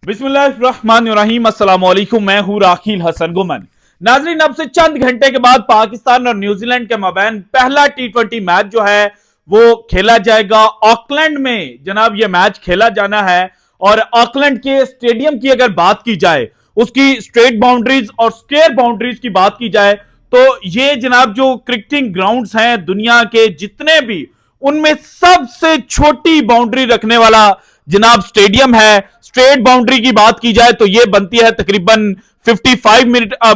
बिस्मिल्लाहिर्रहमानिर्रहीम, अस्सलामुअलैकुम। मैं हूं राखिल हसन गुमन। नाजरीन, अब से चंद घंटे के बाद पाकिस्तान और न्यूजीलैंड के माबैन पहला टी20 मैच जो है वो खेला जाएगा। ऑकलैंड में जनाब ये मैच खेला जाना है और ऑकलैंड के स्टेडियम की अगर बात की जाए, उसकी स्ट्रेट बाउंड्रीज और स्क्वायर बाउंड्रीज की बात की जाए, तो ये जनाब जो क्रिकेटिंग ग्राउंड्स हैं दुनिया के जितने भी, उनमें सबसे छोटी बाउंड्री रखने वाला जनाब स्टेडियम है। स्ट्रेट बाउंड्री की बात की जाए तो यह बनती है तकरीबन 55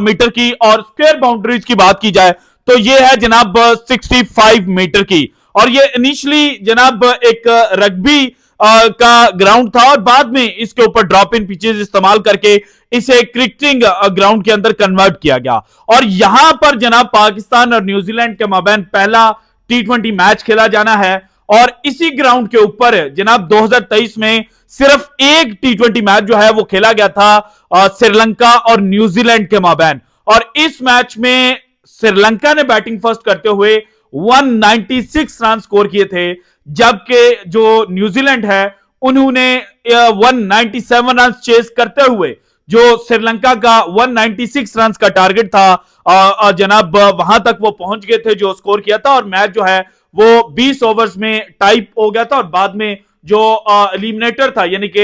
मीटर की, और स्क्वायर बाउंड्रीज की बात की जाए तो यह है जनाब 65 मीटर की। और यह इनिशियली जनाब एक रग्बी का ग्राउंड था और बाद में इसके ऊपर ड्रॉप इन पिचेस इस्तेमाल करके इसे क्रिकेटिंग ग्राउंड के अंदर कन्वर्ट किया गया। और यहां पर जनाब पाकिस्तान और न्यूजीलैंड के माबैन पहला टी20 मैच खेला जाना है। और इसी ग्राउंड के ऊपर जनाब 2023 में सिर्फ एक टी20 मैच जो है वो खेला गया था श्रीलंका और न्यूजीलैंड के माबैन। और इस मैच में श्रीलंका ने बैटिंग फर्स्ट करते हुए 196 रन स्कोर किए थे, जबकि जो न्यूजीलैंड है उन्होंने 197 रन चेस करते हुए जो श्रीलंका का 196 रन का टारगेट था जनाब वहां तक वो पहुंच गए थे जो स्कोर किया था। और मैच जो है वो 20 ओवर्स में टाइप हो गया था और बाद में जो एलिमिनेटर था यानी कि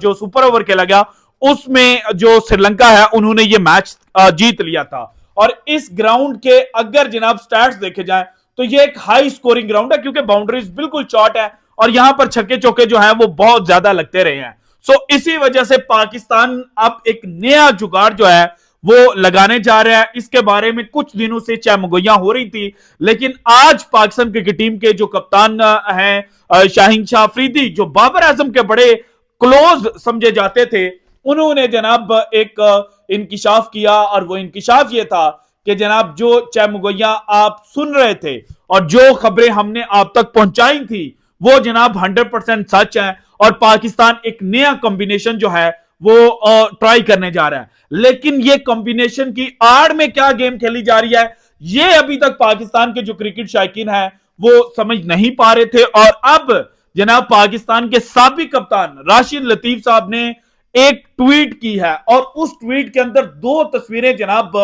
जो सुपर ओवर खेला गया उसमें जो श्रीलंका है उन्होंने ये मैच जीत लिया था। और इस ग्राउंड के अगर जनाब स्टैट्स देखे जाए तो ये एक हाई स्कोरिंग ग्राउंड है, क्योंकि बाउंड्रीज बिल्कुल शॉर्ट है और यहां पर छक्के चौके जो है वो बहुत ज्यादा लगते रहे हैं। सो इसी वजह से पाकिस्तान अब एक नया जुगाड़ जो है वो लगाने जा रहा है। इसके बारे में कुछ दिनों से चहमगोइयां हो रही थी, लेकिन आज पाकिस्तान क्रिकेट टीम के जो कप्तान हैं शाहीन शाह अफरीदी, जो बाबर आजम के बड़े क्लोज समझे जाते थे, उन्होंने जनाब एक इंकिशाफ किया। और वो इंकिशाफ ये था कि जनाब जो चहमगोइयां आप सुन रहे थे और जो खबरें हमने आप तक पहुंचाई थी वो जनाब 100% सच है। और पाकिस्तान एक नया कॉम्बिनेशन जो है वो ट्राई करने जा रहा है, लेकिन ये कॉम्बिनेशन की आड़ में क्या गेम खेली जा रही है ये अभी तक पाकिस्तान के जो क्रिकेट शायकीन है वो समझ नहीं पा रहे थे। और अब जनाब पाकिस्तान के साबिक कप्तान राशिद लतीफ साहब ने एक ट्वीट की है और उस ट्वीट के अंदर दो तस्वीरें जनाब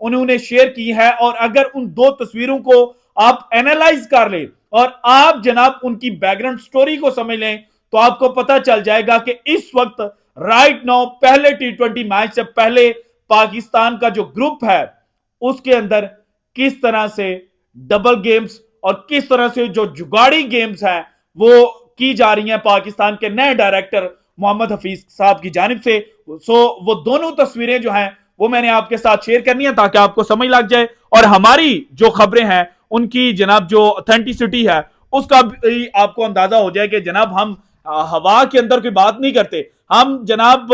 उन्होंने शेयर की है। और अगर उन दो तस्वीरों को आप एनालाइज कर ले और आप जनाब उनकी बैकग्राउंड स्टोरी को समझ लें तो आपको पता चल जाएगा कि इस वक्त राइट नाउ पहले टी20 मैच से पहले पाकिस्तान का जो ग्रुप है उसके अंदर किस तरह से डबल गेम्स और किस तरह से जो जुगाड़ी गेम्स हैं वो की जा रही हैं पाकिस्तान के नए डायरेक्टर मोहम्मद हफीज साहब की जानिब से। सो वो दोनों तस्वीरें जो हैं वो मैंने आपके साथ शेयर करनी है ताकि आपको समझ लग जाए और हमारी जो खबरें हैं उनकी जनाब जो ऑथेंटिसिटी है उसका भी आपको अंदाजा हो जाए कि जनाब हम हवा के अंदर कोई बात नहीं करते, हम जनाब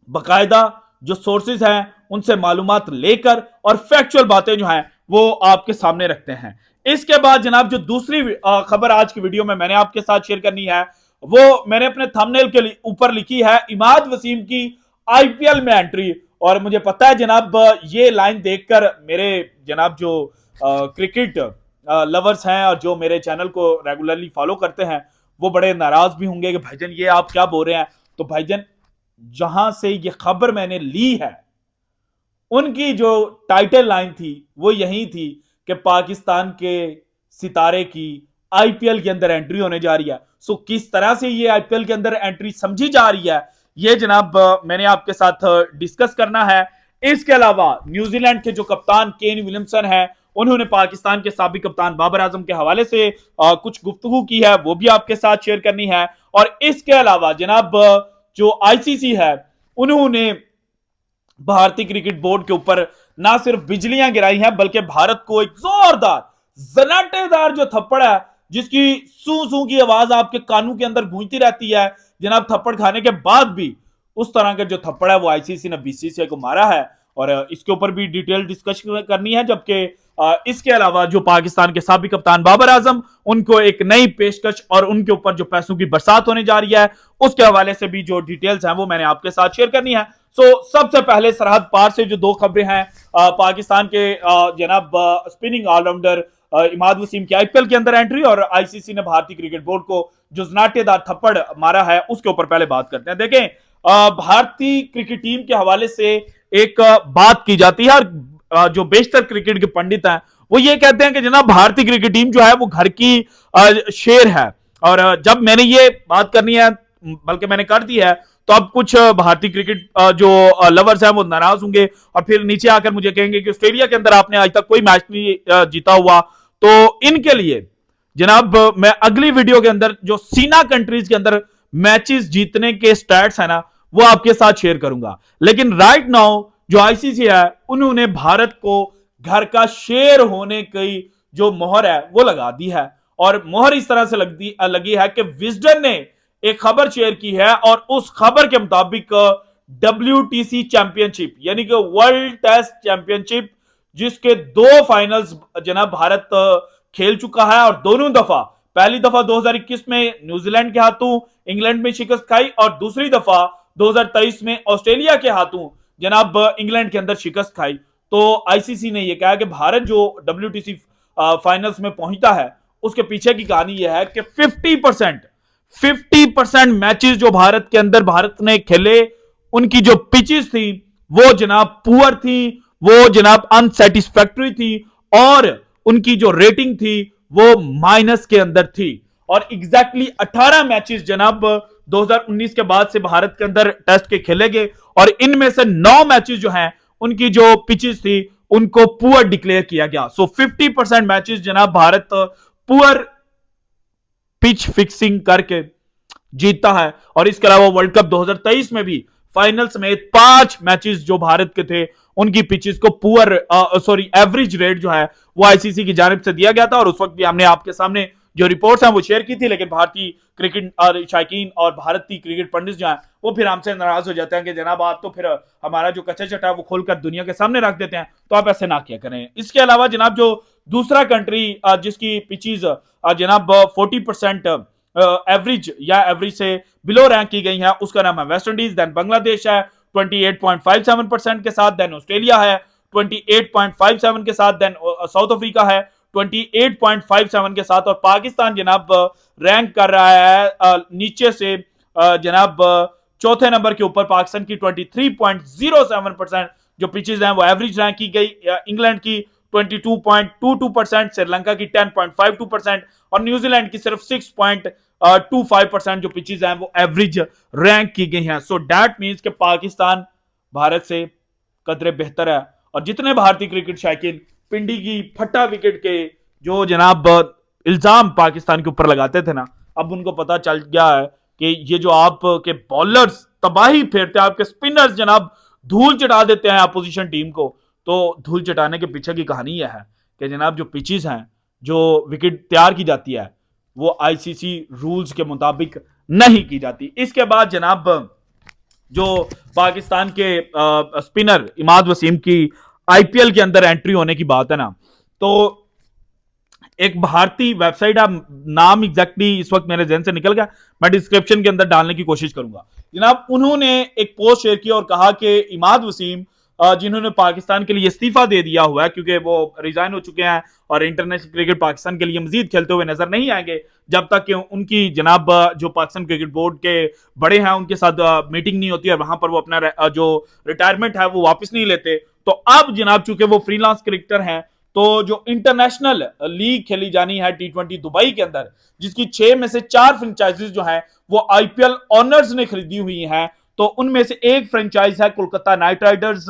बकायदा जो सोर्सेज हैं उनसे मालूमात लेकर और फैक्चुअल बातें जो हैं वो आपके सामने रखते हैं। इसके बाद जनाब जो दूसरी खबर आज की वीडियो में मैंने आपके साथ शेयर करनी है वो मैंने अपने थंबनेल के ऊपर लिखी है, इमाद वसीम की आईपीएल में एंट्री। और मुझे पता है जनाब ये लाइन देखकर मेरे जनाब जो क्रिकेट लवर्स हैं और जो मेरे चैनल को रेगुलरली फॉलो करते हैं वो बड़े नाराज भी होंगे कि भाईजान ये आप क्या बोल रहे हैं। तो भाईजान जहां से ये खबर मैंने ली है उनकी जो टाइटल लाइन थी वो यही थी कि पाकिस्तान के सितारे की आईपीएल के अंदर एंट्री होने जा रही है। सो किस तरह से ये आईपीएल के अंदर एंट्री समझी जा रही है ये जनाब मैंने आपके साथ डिस्कस करना है। इसके अलावा न्यूजीलैंड के जो कप्तान केन विलियमसन है उन्होंने पाकिस्तान के साबिक कप्तान बाबर आजम के हवाले से कुछ गुफ्तगू की है, वो भी आपके साथ शेयर करनी है। और इसके अलावा जनाब जो आईसीसी है उन्होंने भारतीय क्रिकेट बोर्ड के ऊपर ना सिर्फ बिजलियां गिराई हैं बल्कि भारत को एक जोरदार जनाटेदार जो थप्पड़ है जिसकी सू सू की आवाज आपके कानों के अंदर गूंजती रहती है जनाब, थप्पड़ खाने के बाद भी उस तरह का जो थप्पड़ है वो आईसीसी ने बीसीसीआई को मारा है। और इसके ऊपर भी डिटेल डिस्कशन करनी है। जबकि इसके अलावा जो पाकिस्तान के साबिक कप्तान बाबर आजम उनको एक नई पेशकश और उनके ऊपर जो पैसों की बरसात होने जा रही है उसके हवाले से भी जो डिटेल्स हैं वो मैंने आपके साथ शेयर करनी है। सो सबसे पहले सरहद पार से जो दो खबरें हैं पाकिस्तान के जनाब स्पिनिंग ऑलराउंडर इमाद वसीम की आईपीएल के अंदर एंट्री और आईसीसी ने भारतीय क्रिकेट बोर्ड को जो जनाटेदार थप्पड़ मारा है उसके ऊपर पहले बात करते हैं। देखें भारतीय क्रिकेट टीम के हवाले से एक बात की जाती है, और जो बेशतर क्रिकेट के पंडित हैं वो ये कहते हैं कि जनाब भारतीय क्रिकेट टीम जो है वो घर की शेर है। और जब मैंने ये बात करनी है, बल्कि मैंने कर दी है, तो अब कुछ भारतीय क्रिकेट जो लवर्स हैं वो नाराज होंगे और फिर नीचे आकर मुझे कहेंगे कि ऑस्ट्रेलिया के अंदर आपने आज तक कोई मैच नहीं जीता हुआ। तो इनके लिए जनाब मैं अगली वीडियो के अंदर जो सीना कंट्रीज के अंदर मैचेस जीतने के स्टैट्स है ना वो आपके साथ शेयर करूंगा। लेकिन राइट नाउ जो आईसीसी है उन्होंने भारत को घर का शेर होने की जो मोहर है वो लगा दी है, और मोहर इस तरह से लगी है कि विजडन ने एक खबर शेयर की है, और उस खबर के मुताबिक WTC चैंपियनशिप यानी कि वर्ल्ड टेस्ट चैंपियनशिप जिसके 2 फाइनल्स जनाब भारत खेल चुका है, और दोनों दफा, पहली दफा 2021 में न्यूजीलैंड के हाथों इंग्लैंड में शिकस्त खाई, और दूसरी दफा 2023 में ऑस्ट्रेलिया के हाथों जनाब इंग्लैंड के अंदर शिकस्त खाई। तो आईसीसी ने यह कहा कि भारत जो WTC फाइनल्स में पहुंचता है उसके पीछे की कहानी यह है कि 50% मैचेस जो भारत के अंदर भारत ने खेले उनकी जो पिचेस थी वो जनाब पुअर थी, वो जनाब अनसेटिस्फैक्टरी थी, और उनकी जो रेटिंग थी वो माइनस के अंदर थी। और एग्जैक्टली 18 मैचेस जनाब 2019 के बाद से भारत के अंदर टेस्ट के खेले गए, और इनमें से 9 मैचेस जो हैं उनकी जो पिचेस थी उनको पुअर डिक्लेयर किया गया। सो 50% मैचेस जनाब भारत पुअर पिच फिक्सिंग करके जीतता है। और इसके अलावा वर्ल्ड कप 2023 में भी फाइनल्स में 5 मैचेस जो भारत के थे उनकी पिचेस को पुअर एवरेज रेट जो है वो आईसीसी की जानिब से दिया गया था, और उस वक्त भी हमने आपके सामने जो रिपोर्ट्स हैं वो शेयर की थी। लेकिन भारतीय क्रिकेट शायकीन और भारतीय क्रिकेट पंडित जो हैं वो फिर हमसे नाराज हो जाते हैं कि जनाब आप तो फिर हमारा जो कच्चा चटा है वो खोलकर दुनिया के सामने रख देते हैं, तो आप ऐसे ना किया करें। इसके अलावा जनाब जो दूसरा कंट्री जिसकी पिचेस जनाब 40% एवरेज या एवरेज से बिलो रैंक की गई है उसका नाम है वेस्ट इंडीज। देन बांग्लादेश है 28.57% के साथ, देन ऑस्ट्रेलिया है 28.57 के साथ, देन साउथ अफ्रीका है 28.57 के साथ, और पाकिस्तान जनाब रैंक कर रहा है नीचे से जनाब चौथे नंबर के ऊपर। पाकिस्तान की 23.07% जो पिचेस हैं वो एवरेज रैंक की गई, इंग्लैंड की 22.22%, श्रीलंका की 10.52% और न्यूजीलैंड की सिर्फ 6.25% जो पिचेस हैं वो एवरेज रैंक की गई हैं। सो दैट मींस कि पाकिस्तान भारत से कदरे बेहतर है, और जितने भारतीय क्रिकेट शायकीन पिंडी की फट्टा विकेट के जो जनाब इल्जाम पाकिस्तान के ऊपर लगाते थे ना, अब उनको पता चल गया है कि ये जो आपके बॉलर्स तबाही फेरते हैं, आपके स्पिनर्स जनाब धूल चटा देते हैं अपोजिशन टीम को, तो धूल चटाने के पीछे की कहानी यह है कि जनाब जो पिचेस हैं, जो विकेट तैयार की जाती है वो आईसीसी रूल्स के मुताबिक नहीं की जाती। इसके बाद जनाब जो पाकिस्तान के स्पिनर इमाद वसीम की आईपीएल के अंदर एंट्री होने की बात है ना, तो एक भारतीय वेबसाइट है, नाम एग्जैक्टली इस वक्त मेरे जहन से निकल गया, मैं डिस्क्रिप्शन के अंदर डालने की कोशिश करूंगा। जनाब उन्होंने एक पोस्ट शेयर किया और कहा कि इमाद वसीम जिन्होंने पाकिस्तान के लिए इस्तीफा दे दिया हुआ है क्योंकि वो रिजाइन हो चुके हैं और इंटरनेशनल क्रिकेट पाकिस्तान के लिए मजीद खेलते हुए नजर नहीं आएंगे जब तक कि उनकी जनाब जो पाकिस्तान क्रिकेट बोर्ड के बड़े हैं उनके साथ मीटिंग नहीं होती है, वहां पर वो अपना जो रिटायरमेंट है वो वापस नहीं लेते। तो अब जनाब चूंकि वो फ्रीलांस क्रिकेटर हैं, तो जो इंटरनेशनल लीग खेली जानी है T20 दुबई के अंदर, जिसकी 6 में से 4 फ्रेंचाइजीज जो हैं वो आईपीएल ऑनर्स ने खरीदी हुई हैं, तो उनमें से एक फ्रेंचाइज है कोलकाता नाइट राइडर्स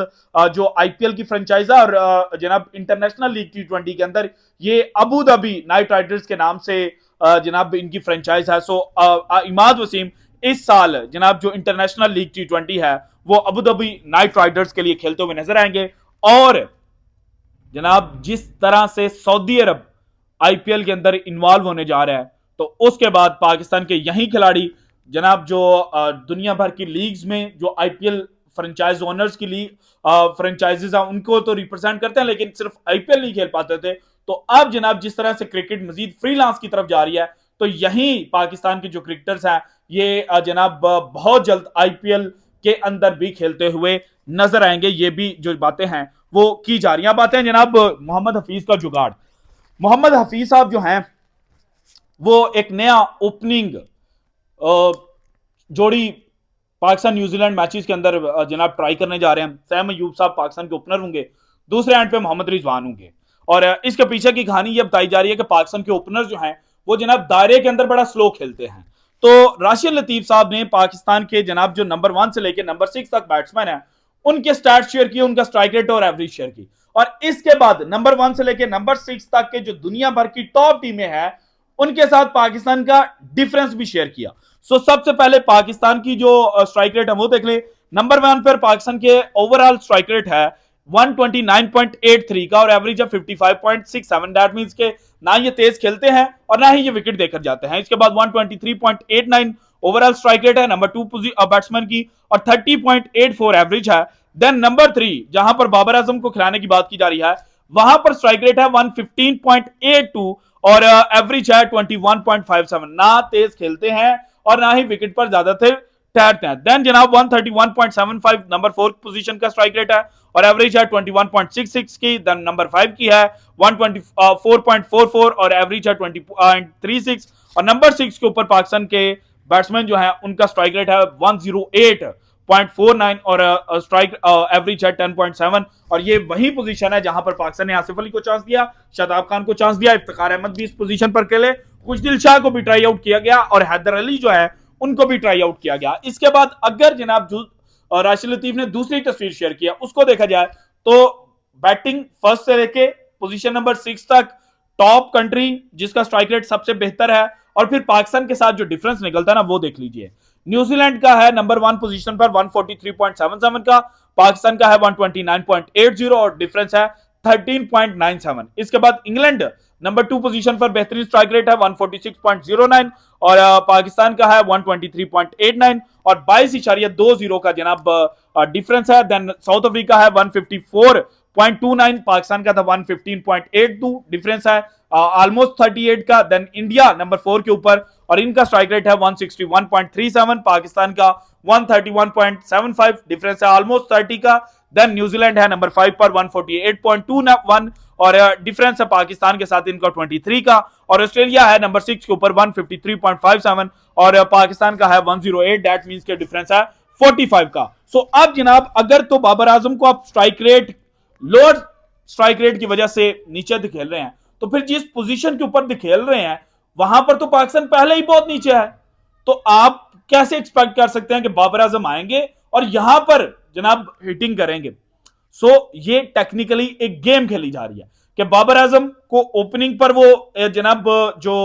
जो आईपीएल की फ्रेंचाइज है, और जनाब इंटरनेशनल लीग T20 के अंदर ये अबू धाबी नाइट राइडर्स के नाम से जनाब इनकी फ्रेंचाइज है। सो इमाद वसीम इस साल जनाब जो इंटरनेशनल लीग T20 है वो अबू धाबी नाइट राइडर्स के लिए खेलते हुए नजर आएंगे। और जनाब जिस तरह से सऊदी अरब आईपीएल के अंदर इन्वॉल्व होने जा रहा है, तो उसके बाद पाकिस्तान के यही खिलाड़ी जनाब जो दुनिया भर की लीग्स में जो आईपीएल फ्रेंचाइज ओनर्स की लीग फ्रेंचाइजेस हैं उनको तो रिप्रेजेंट करते हैं, लेकिन सिर्फ आईपीएल नहीं खेल पाते थे। तो अब जनाब जिस तरह से क्रिकेट मजीद फ्रीलांस की तरफ जा रही है, तो यही पाकिस्तान के जो क्रिकेटर्स हैं ये जनाब बहुत जल्द आईपीएल के अंदर भी खेलते हुए नजर आएंगे। ये भी जो बातें हैं वो की जा रही हैं। बातें हैं जनाब मोहम्मद हफीज का जुगाड़। मोहम्मद हफीज साहब जो हैं वो एक नया ओपनिंग जोड़ी पाकिस्तान न्यूजीलैंड मैचेस के अंदर जनाब ट्राई करने जा रहे हैं। सैम अयूब साहब पाकिस्तान के ओपनर होंगे, दूसरे एंड पे मोहम्मद रिजवान होंगे। और इसके पीछे की कहानी ये बताई जा रही है कि पाकिस्तान के ओपनर जो हैं वो जनाब दायरे के अंदर बड़ा स्लो खेलते हैं। तो राशिद लतीफ साहब ने पाकिस्तान के जनाब जो नंबर 1 से लेकर नंबर 6 तक बैट्समैन है उनके स्टैट शेयर किए, उनका स्ट्राइक रेट और एवरेज शेयर की। और इसके बाद नंबर 1 से लेकर नंबर 6 तक के जो दुनिया भर की टॉप टीमें हैं उनके साथ पाकिस्तान का डिफरेंस भी शेयर किया। सबसे पहले पाकिस्तान की जो स्ट्राइक रेट है वो देख ले। नंबर 1 पर पाकिस्तान के ओवरऑल स्ट्राइक रेट है 129.83 का और एवरेज है 55.67। दैट मींस के ना ये तेज खेलते हैं और ना ही ये विकेट देकर जाते हैं। इसके बाद 123.89 ओवरऑल स्ट्राइक रेट है नंबर 2 बैट्समैन की और 30.84 एवरेज है। देन नंबर 3 जहां पर बाबर आजम को खिलाने की बात की जा रही है वहां पर स्ट्राइक रेट है 115.82 और एवरेज है 21.57। ना तेज खेलते हैं और ना ही विकेट पर ज्यादातर ठहरते हैं। देन जनाब 131.75 नंबर 4 पोजीशन का स्ट्राइक रेट है और एवरेज है 21.66 की। देन नंबर 5 की है 124.44 और एवरेज है 20.36। और नंबर 6 के ऊपर पाकिस्तान के बैट्समैन जो है उनका स्ट्राइक रेट है 108.49 और स्ट्राइक एवरेज है 10.7। और ये वही पोजीशन है जहां पर पाकिस्तान ने आसिफ अली को चांस दिया, शादाब खान को चांस दिया, इफ्तिखार अहमद भी इस पोजीशन पर खेले, खुशदिल शाह को भी ट्राई आउट किया गया और हैदर अली जो है उनको भी ट्राई आउट किया गया। इसके बाद अगर जनाब राशिद लतीफ ने दूसरी तस्वीर शेयर किया उसको देखा जाए तो बैटिंग फर्स्ट से लेके पोजीशन नंबर 6 तक टॉप कंट्री जिसका स्ट्राइक रेट सबसे बेहतर है। और फिर पाकिस्तान के साथ जो डिफरेंस निकलता है ना वो देख लीजिए। न्यूजीलैंड का है नंबर 1 पोजीशन पर 143.77 का, पाकिस्तान का है 129.80 और डिफरेंस है 13.97। इसके बाद इंग्लैंड नंबर 2 पोजीशन पर बेहतरीन स्ट्राइक रेट है 146.09 और पाकिस्तान का है 123.89 और 22.20 का जनाब डिफरेंस है। देन साउथ अफ्रीका है 154.29, पाकिस्तान का था 115.82, डिफरेंस है ऑलमोस्ट 38 का। देन इंडिया नंबर 4 के ऊपर और इनका स्ट्राइक रेट है 161.37, पाकिस्तान का 131.75, डिफरेंस है ऑलमोस्ट 30 का। देन न्यूजीलैंड है नंबर 5 पर 148.21 और डिफरेंस है पाकिस्तान के साथ इनका 23 का। और ऑस्ट्रेलिया है नंबर 6 के ऊपर 153.57 और पाकिस्तान का है 108। दैट मींस के डिफरेंस है 45 का। अब जनाब अगर तो बाबर आजम को आप strike rate lower strike rate की वजह से नीचे खेल रहे हैं तो फिर जिस पोजीशन के ऊपर खेल रहे हैं वहां पर तो पाकिस्तान पहले ही बहुत नीचे है। तो आप कैसे एक्सपेक्ट कर सकते हैं कि बाबर आजम आएंगे और यहां पर जनाब हिटिंग करेंगे। ये टेक्निकली एक गेम खेली जा रही है कि बाबर आजम को ओपनिंग पर वो जनाब जो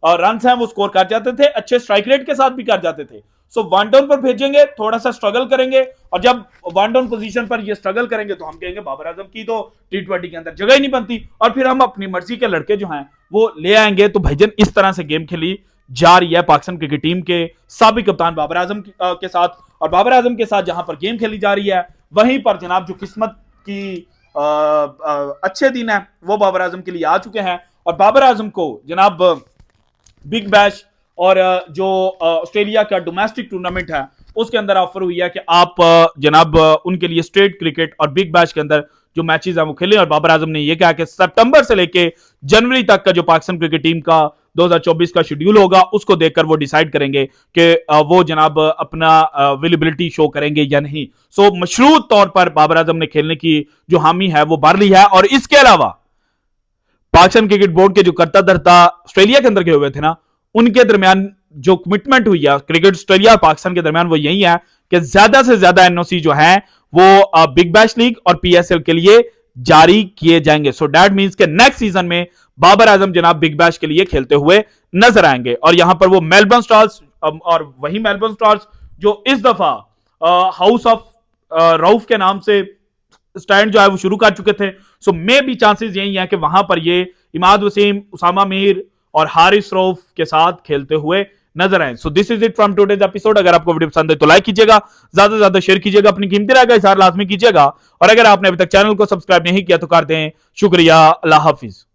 रन हैं वो स्कोर कर जाते थे, अच्छे स्ट्राइक रेट के साथ भी कर जाते थे। वन डाउन पर भेजेंगे, थोड़ा सा स्ट्रगल करेंगे और जब वन डाउन पोजीशन पर ये स्ट्रगल करेंगे तो हम कहेंगे बाबर आजम की तो T20 के अंदर जगह ही नहीं बनती और फिर हम अपनी मर्जी के लड़के जो हैं वो ले आएंगे। तो भाईजान इस तरह से गेम खेली जा रही है पाकिस्तान क्रिकेट टीम के साबिक कप्तान बाबर आजम के साथ। और बाबर आजम के साथ जहां पर गेम खेली जा रही है वहीं पर जनाब जो किस्मत की अच्छे दिन है वो बाबर आजम के लिए आ चुके हैं। और बाबर आजम को जनाब बिग बैश और जो ऑस्ट्रेलिया का डोमेस्टिक टूर्नामेंट है उसके अंदर ऑफर हुई है कि आप जनाब उनके लिए स्टेट क्रिकेट और बिग बैश के अंदर जो मैचेस हैं वो खेलें। और बाबर आजम ने यह कहा कि सितंबर से लेके जनवरी तक का जो पाकिस्तान क्रिकेट टीम का 2024 का शेड्यूल होगा उसको देखकर वो डिसाइड करेंगे कि वो जनाब अपना अवेलेबिलिटी शो करेंगे या नहीं। मशरूत तौर पर बाबर आजम ने खेलने की जो हामी है वो भर ली है। और इसके अलावा पाकिस्तान क्रिकेट बोर्ड के जो करता धरता ऑस्ट्रेलिया के अंदर गए हुए थे ना उनके दरमियान जो कमिटमेंट हुई है क्रिकेट ऑस्ट्रेलिया और पाकिस्तान के दरमियान वो यही है कि ज्यादा से ज्यादा एनओसी जो है वो बिग बैश लीग और पीएसएल के लिए जारी किए जाएंगे। दैट मींस के नेक्स्ट सीजन में बाबर आजम जनाब बिग बैश के लिए खेलते हुए नजर आएंगे। और यहां पर वो मेलबर्न स्टार्स और वही मेलबर्न स्टार्स जो इस दफा हाउस ऑफ रऊफ के नाम से स्टैंड जो है वो शुरू कर चुके थे। मे भी चांसेस यही है कि वहां पर ये इमाद वसीम, उसामा मीर और हारिस रऊफ के साथ खेलते हुए नजर आए। This is it from today's episode. अगर आपको वीडियो पसंद है तो लाइक कीजिएगा, ज्यादा से ज्यादा शेयर कीजिएगा, अपनी कीमती राय का इज़हार लाजमी कीजिएगा और अगर आपने अभी तक चैनल को सब्सक्राइब नहीं किया तो कर दें। शुक्रिया, अल्लाह हाफिज।